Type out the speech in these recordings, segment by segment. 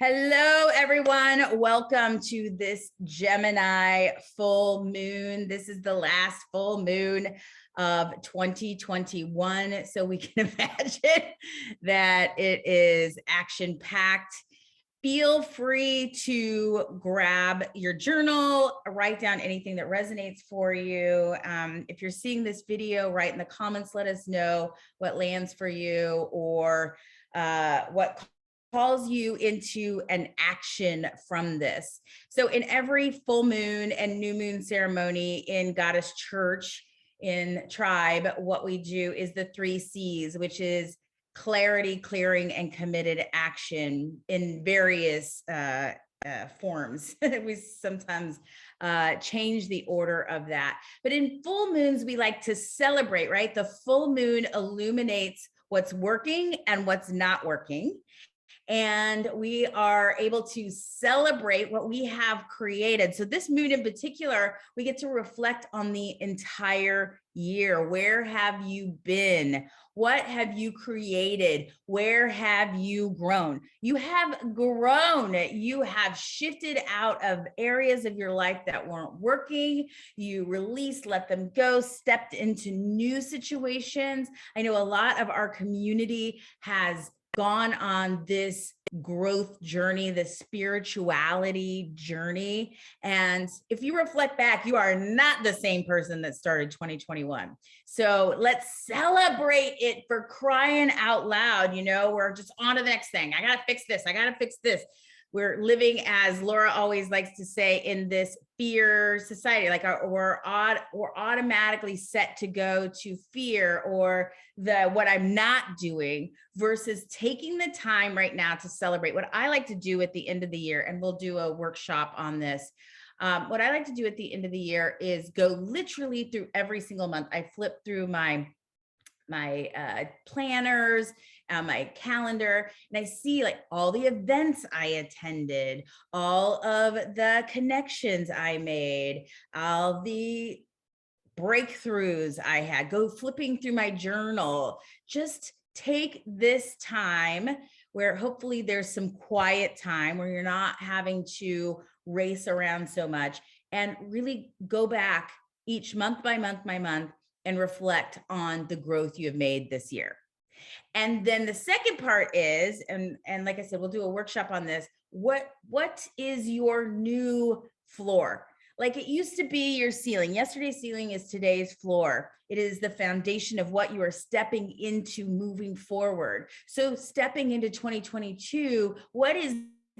Hello, everyone. Welcome to this Gemini full moon. This is the last full moon of 2021. So we can imagine that it is action-packed. Feel free to grab your journal, write down anything that resonates for you. If you're seeing this video, write in the comments, let us know what lands for you or what calls you into an action from this. So in every full moon and new moon ceremony in Goddess Church, in Tribe, what we do is the 3 C's, which is clarity, clearing, and committed action in various forms. We sometimes change the order of that. But in full moons, we like to celebrate, right? The full moon illuminates what's working and what's not working. And we are able to celebrate what we have created. So this moon in particular, we get to reflect on the entire year. Where have you been? What have you created? Where have you grown? You have grown. You have shifted out of areas of your life that weren't working. You released, let them go, stepped into new situations. I know a lot of our community has gone on this growth journey, this spirituality journey. And if you reflect back, you are not the same person that started 2021. So let's celebrate it, for crying out loud. You know, we're just on to the next thing. I got to fix this. I got to fix this. We're living, as Laura always likes to say, in this fear society. Like we're automatically set to go to fear or what I'm not doing, versus taking the time right now to celebrate. What I like to do at the end of the year, and we'll do a workshop on this. What I like to do at the end of the year is go literally through every single month. I flip through my planners, my calendar, and I see like all the events I attended, all of the connections I made, all the breakthroughs I had. Go flipping through my journal. Just take this time where hopefully there's some quiet time where you're not having to race around so much, and really go back each month by month and reflect on the growth you have made this year. And then the second part is, and like I said, we'll do a workshop on this. What is your new floor? Like it used to be your ceiling. Yesterday's ceiling is today's floor. It is the foundation of what you are stepping into moving forward. So stepping into 2022, what is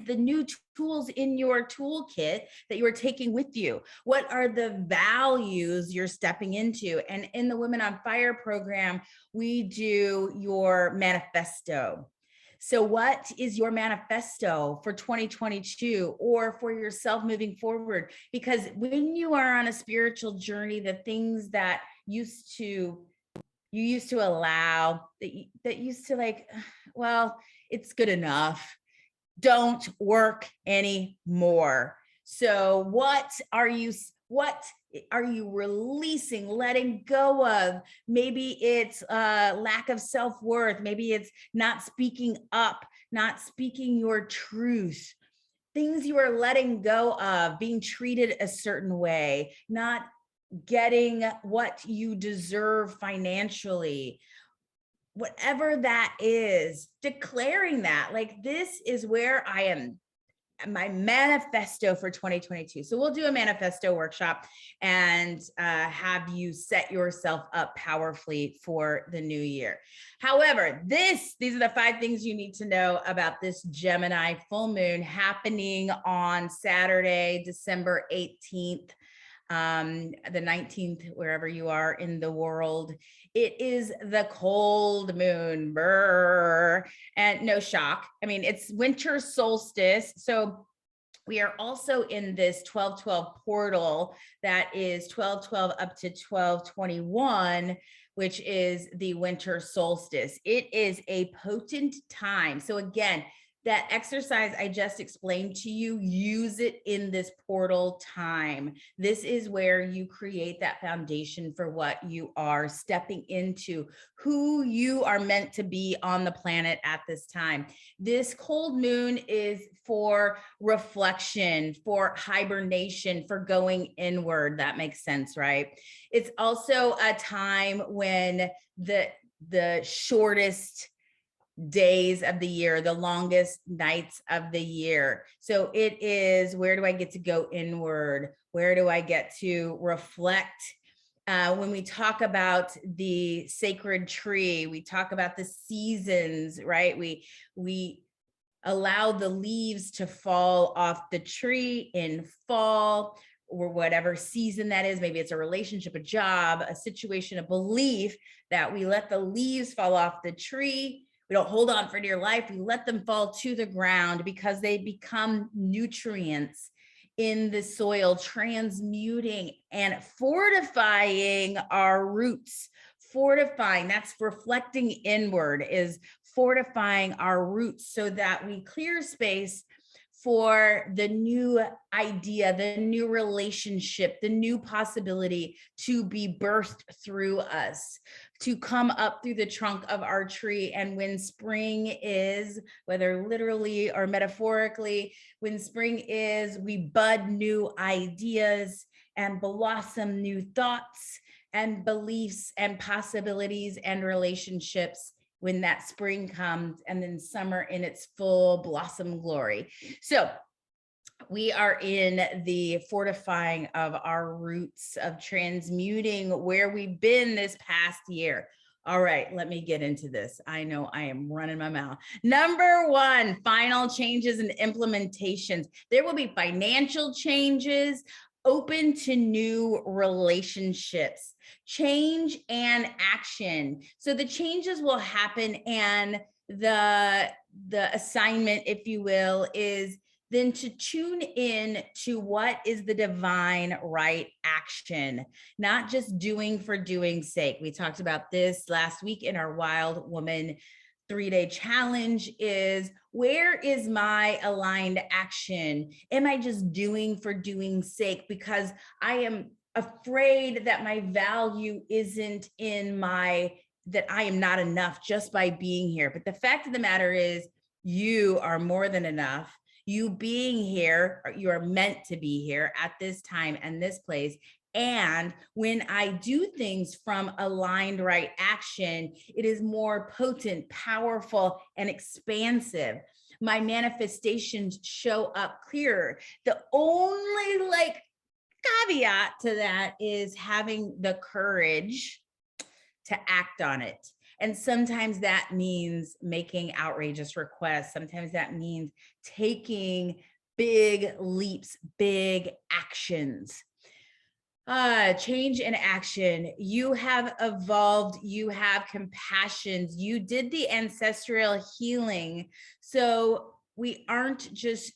the new tools in your toolkit that you are taking with you? What are the values you're stepping into? And in the Women on Fire program, we do your manifesto. So what is your manifesto for 2022 or for yourself moving forward? Because when you are on a spiritual journey, the things that you used to allow, that used to like, well, it's good enough, don't work anymore. So what are you releasing, letting go of? Maybe it's lack of self-worth. Maybe it's not speaking up, not speaking your truth. Things you are letting go of, being treated a certain way, not getting what you deserve financially. Whatever that is, declaring that, like, this is where I am, my manifesto for 2022. So we'll do a manifesto workshop and have you set yourself up powerfully for the new year. However, these are the 5 things you need to know about this Gemini full moon happening on Saturday, December 18th. The 19th, wherever you are in the world. It is the cold moon, and no shock. I mean, it's winter solstice. So we are also in this 12/12 portal that is 12/12 up to 12/21, which is the winter solstice. It is a potent time. So again, that exercise I just explained to you, use it in this portal time. This is where you create that foundation for what you are stepping into, who you are meant to be on the planet at this time. This cold moon is for reflection, for hibernation, for going inward. That makes sense, right? It's also a time when the shortest days of the year, the longest nights of the year. So it is, where do I get to go inward? Where do I get to reflect? When we talk about the sacred tree, we talk about the seasons, right? We allow the leaves to fall off the tree in fall or whatever season that is. Maybe it's a relationship, a job, a situation, a belief, that we let the leaves fall off the tree. We don't hold on for dear life. We let them fall to the ground because they become nutrients in the soil, transmuting and fortifying our roots. Fortifying, that's reflecting inward, is fortifying our roots so that we clear space for the new idea, the new relationship, the new possibility to be birthed through us, to come up through the trunk of our tree. And when spring is, whether literally or metaphorically, when spring is, we bud new ideas and blossom new thoughts and beliefs and possibilities and relationships when that spring comes, and then summer in its full blossom glory. So we are in the fortifying of our roots, of transmuting where we've been this past year. All right, let me get into this. I know I am running my mouth. Number one, final changes and implementations. There will be financial changes, open to new relationships, change and action. So the changes will happen, and the assignment, if you will, is then to tune in to what is the divine right action, not just doing for doing's sake. We talked about this last week in our Wild Woman 3-day challenge. Is, where is my aligned action? Am I just doing for doing's sake because I am afraid that my value isn't in that I am not enough just by being here? But the fact of the matter is, you are more than enough. You being here, you are meant to be here at this time and this place. And when I do things from aligned right action, it is more potent, powerful, and expansive. My manifestations show up clearer. The only caveat to that is having the courage to act on it. And sometimes that means making outrageous requests. Sometimes that means taking big leaps, big actions. Change and action. You have evolved. You have compassions. You did the ancestral healing. So we aren't just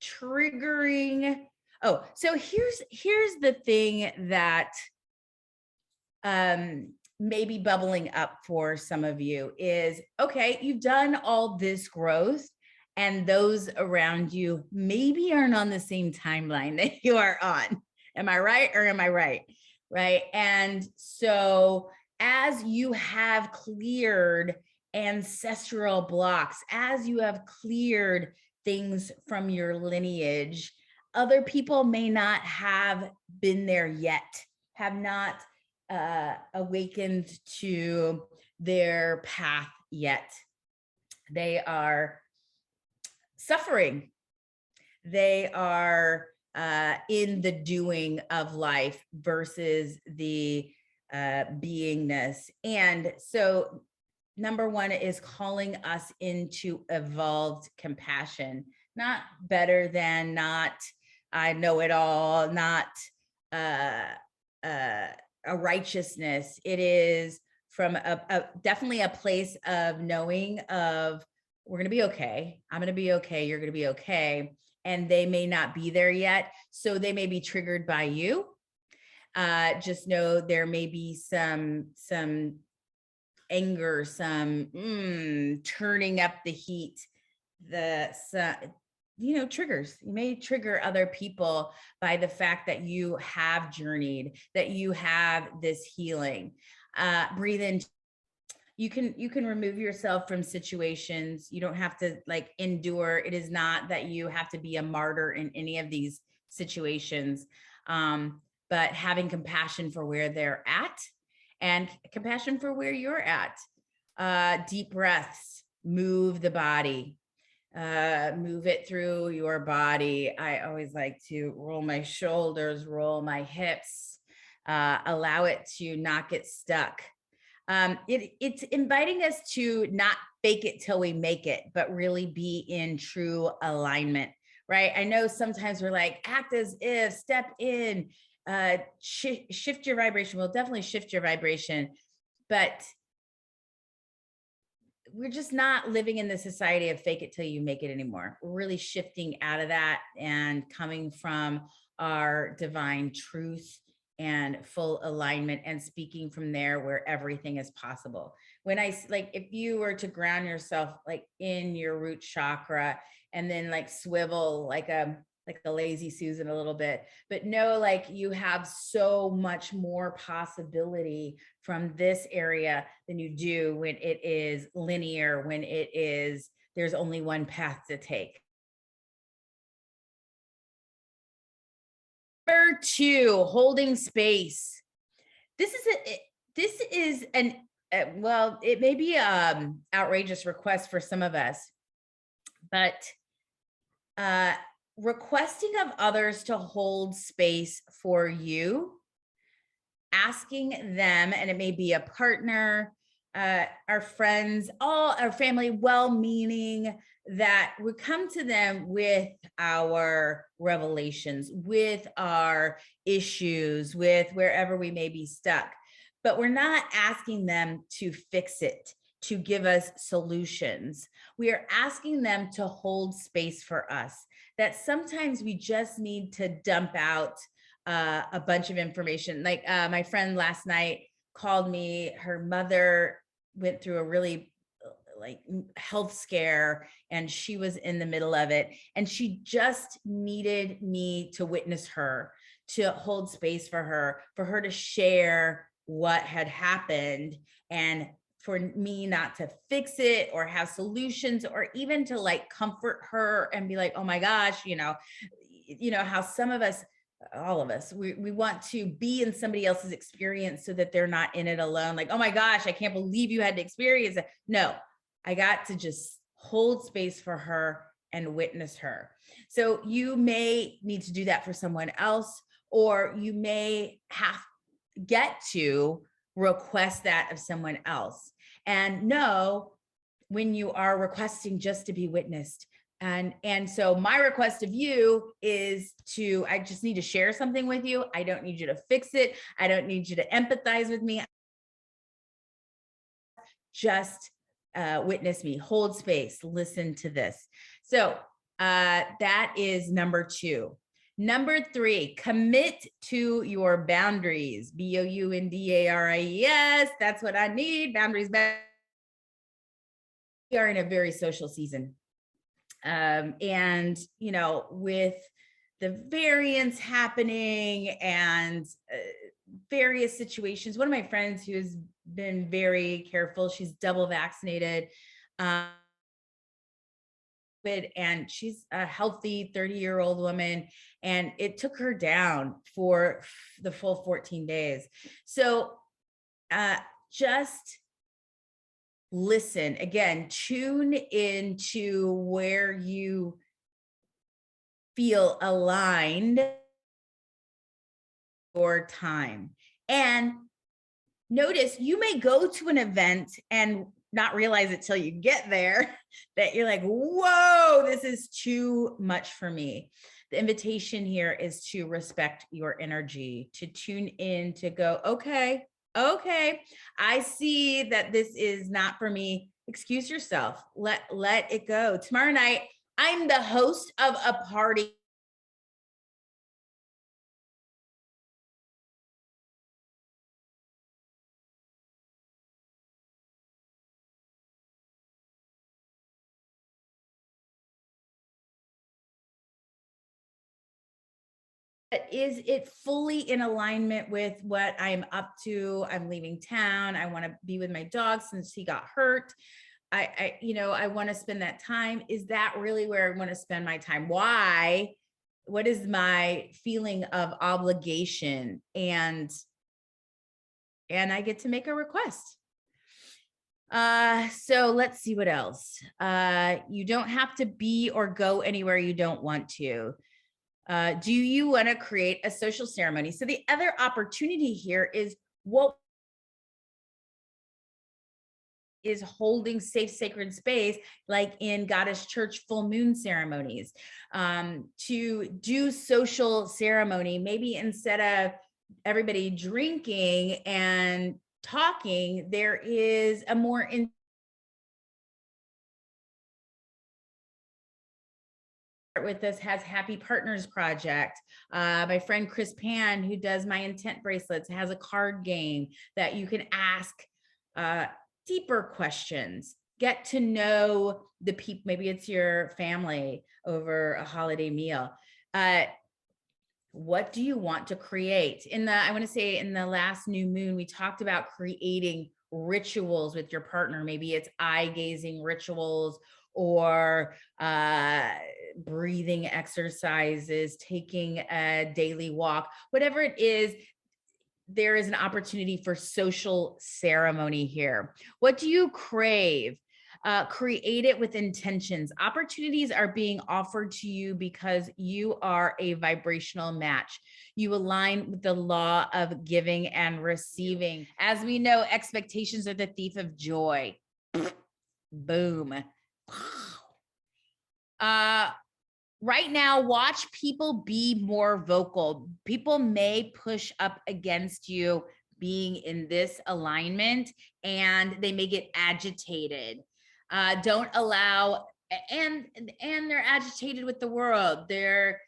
triggering. Oh, so here's the thing that maybe bubbling up for some of you is, okay, you've done all this growth and those around you maybe aren't on the same timeline that you are on. Am I right or am I right? Right. And so as you have cleared ancestral blocks, as you have cleared things from your lineage, other people may not have been there yet, have not awakened to their path yet. They are suffering. They are in the doing of life versus the beingness. And so number one is calling us into evolved compassion, not better than, not I know it all, not a righteousness. It is from definitely a place of knowing of, we're going to be okay. I'm going to be okay. You're going to be okay. And they may not be there yet. So they may be triggered by you. Just know there may be some anger, some turning up the heat triggers. You may trigger other people by the fact that you have journeyed, that you have this healing. Breathe in. You can remove yourself from situations. You don't have to like endure. It is not that you have to be a martyr in any of these situations. But having compassion for where they're at and compassion for where you're at. Deep breaths, move the body, move it through your body. I always like to roll my shoulders, roll my hips, allow it to not get stuck. It's inviting us to not fake it till we make it, but really be in true alignment, right? I know sometimes we're like, act as if, step in, shift your vibration. We'll definitely shift your vibration, but we're just not living in the society of fake it till you make it anymore. We're really shifting out of that and coming from our divine truth and full alignment and speaking from there where everything is possible. When I like, if you were to ground yourself like in your root chakra and then like swivel like a lazy Susan a little bit, but know like you have so much more possibility from this area than you do when it is linear, when it is, there's only one path to take. Number 2, holding space. This is an well, it may be outrageous request for some of us, but requesting of others to hold space for you, asking them, and it may be a partner, our friends, all our family, well-meaning, that we come to them with our revelations, with our issues, with wherever we may be stuck. But we're not asking them to fix it, to give us solutions. We are asking them to hold space for us, that sometimes we just need to dump out a bunch of information. Like my friend last night called me, her mother went through a really like health scare and she was in the middle of it. And she just needed me to witness her, to hold space for her to share what had happened, and for me not to fix it or have solutions, or even to like comfort her and be like, oh my gosh, how some of us, all of us, we want to be in somebody else's experience so that they're not in it alone. Like, oh my gosh, I can't believe you had to experience it. No, I got to just hold space for her and witness her. So you may need to do that for someone else, or you may get to request that of someone else. And know when you are requesting just to be witnessed. And so my request of you is I just need to share something with you. I don't need you to fix it. I don't need you to empathize with me. Just witness me, hold space, listen to this. So that is number 2. Number 3, commit to your boundaries. BOUNDARIES. That's what I need. Boundaries. We are in a very social season. And, with the variants happening and various situations, one of my friends who has been very careful, she's double vaccinated, and she's a healthy 30-year-old woman, and it took her down for the full 14 days. So just listen again, tune into where you feel aligned your time. And notice you may go to an event and not realize it till you get there that you're like, whoa, this is too much for me. The invitation here is to respect your energy, to tune in, to go, okay, I see that this is not for me. Excuse yourself. Let it go. Tomorrow night, I'm the host of a party is it fully in alignment with what I'm up to? I'm leaving town. I want to be with my dog since he got hurt. I want to spend that time. Is that really where I want to spend my time? Why? What is my feeling of obligation? And I get to make a request. So let's see what else. You don't have to be or go anywhere you don't want to. Do you want to create a social ceremony? So the other opportunity here is what is holding safe, sacred space, like in Goddess Church full moon ceremonies, to do social ceremony, maybe instead of everybody drinking and talking, there is a more with us has Happy Partners Project. My friend Chris Pan, who does my intent bracelets, has a card game that you can ask deeper questions, get to know the people. Maybe it's your family over a holiday meal. What do you want to create? I want to say in the last new moon, we talked about creating rituals with your partner. Maybe it's eye gazing rituals or breathing exercises, taking a daily walk, whatever it is. There is an opportunity for social ceremony here. What do you crave? Create it with intentions. Opportunities are being offered to you because you are a vibrational match. You align with the law of giving and receiving. As we know, expectations are the thief of joy. Boom. Right now, watch people be more vocal. People may push up against you being in this alignment, and they may get agitated. Don't allow, and they're agitated with the world. They're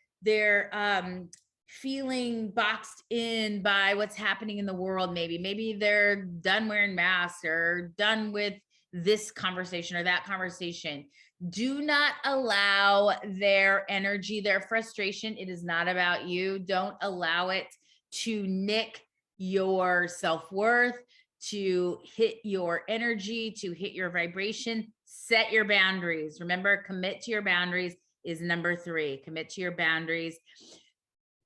feeling boxed in by what's happening in the world. Maybe they're done wearing masks or done with this conversation or that conversation. Do not allow their energy, their frustration. It is not about you. Don't allow it to nick your self-worth, to hit your energy, to hit your vibration. Set your boundaries. Remember, commit to your boundaries is number 3. Commit to your boundaries.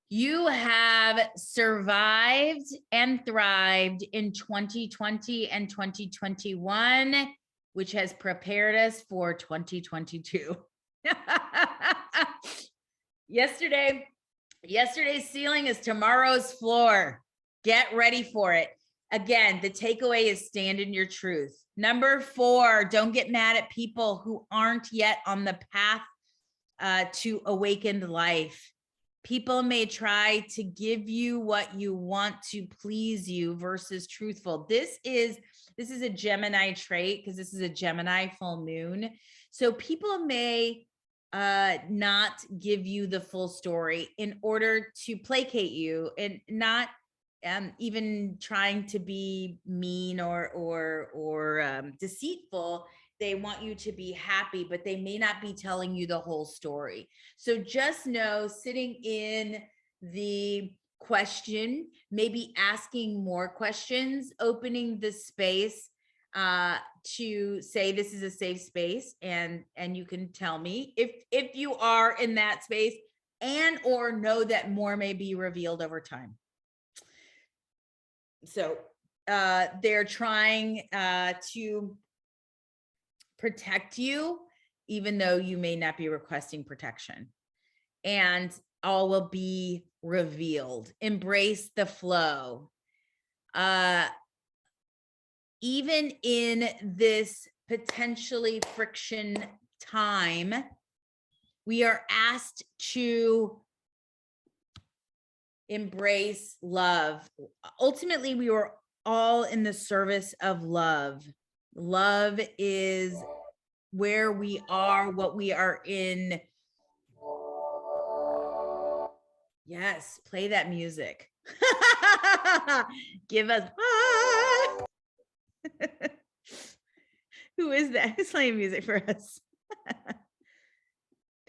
You have survived and thrived in 2020 and 2021, which has prepared us for 2022. Yesterday's ceiling is tomorrow's floor. Get ready for it. Again, the takeaway is stand in your truth. Number 4, don't get mad at people who aren't yet on the path to awakened life. People may try to give you what you want to please you versus truthful. This is a Gemini trait because this is a Gemini full moon. So people may not give you the full story in order to placate you, and not even trying to be mean or deceitful. They want you to be happy, but they may not be telling you the whole story. So just know, sitting in the question, maybe asking more questions, opening the space to say this is a safe space, and you can tell me if you are in that space, and or know that more may be revealed over time. So they're trying to protect you, even though you may not be requesting protection, and all will be revealed. Embrace the flow. Even in this potentially friction time, we are asked to embrace love. Ultimately, we were all in the service of love. Love is where we are, what we are in. Yes, play that music. Give us. Who is that? Who's playing music for us?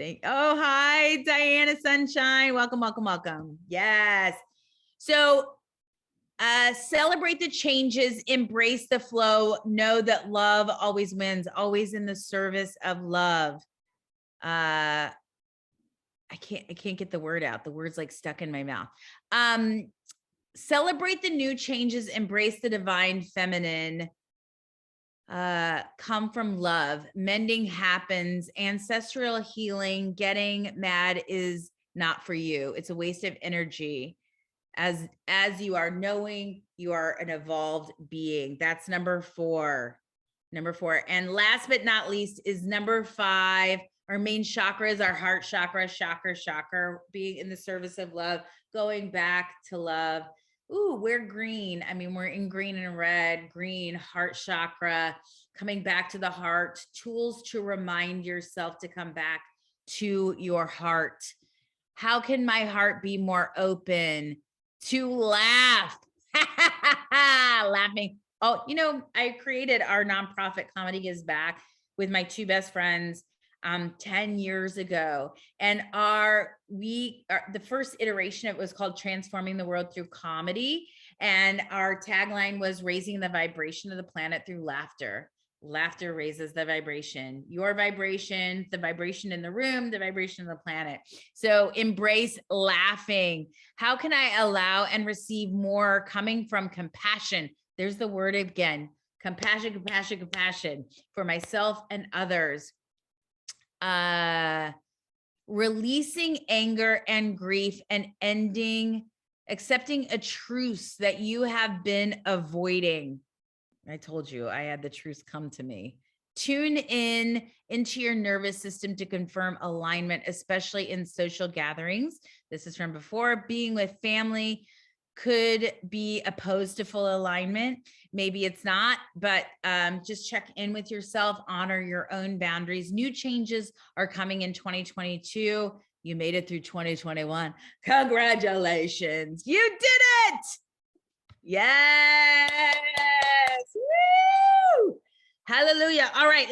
Oh, hi, Diana Sunshine. Welcome, welcome, welcome. Yes. So celebrate the changes, embrace the flow, know that love always wins, always in the service of love. I can't get the word out. The word's like stuck in my mouth. Celebrate the new changes, embrace the divine feminine. Come from love. Mending happens. Ancestral healing. Getting mad is not for you. It's a waste of energy. As you are knowing you are an evolved being. That's number 4. Number 4. And last but not least is number 5. Our main chakra is our heart chakra, chakra, being in the service of love, going back to love. Ooh, we're green. I mean, we're in green and red, green, heart chakra, coming back to the heart, tools to remind yourself to come back to your heart. How can my heart be more open to laugh? Laughing. Oh, you know, I created our nonprofit Comedy Gives Back with my 2 best friends 10 years ago. And the first iteration, it was called Transforming the World Through Comedy. And our tagline was raising the vibration of the planet through laughter. Laughter raises the vibration, your vibration, the vibration in the room, the vibration of the planet. So embrace laughing. How can I allow and receive more coming from compassion? There's the word again, compassion, compassion, compassion for myself and others. Releasing anger and grief and accepting a truce that you have been avoiding. I told you I had the truth come to me. Tune into your nervous system to confirm alignment, especially in social gatherings. This is from before. Being with family could be opposed to full alignment. Maybe it's not, but just check in with yourself, honor your own boundaries. New changes are coming in 2022. You made it through 2021. Congratulations. You did it. Yes. Woo! Hallelujah. All right.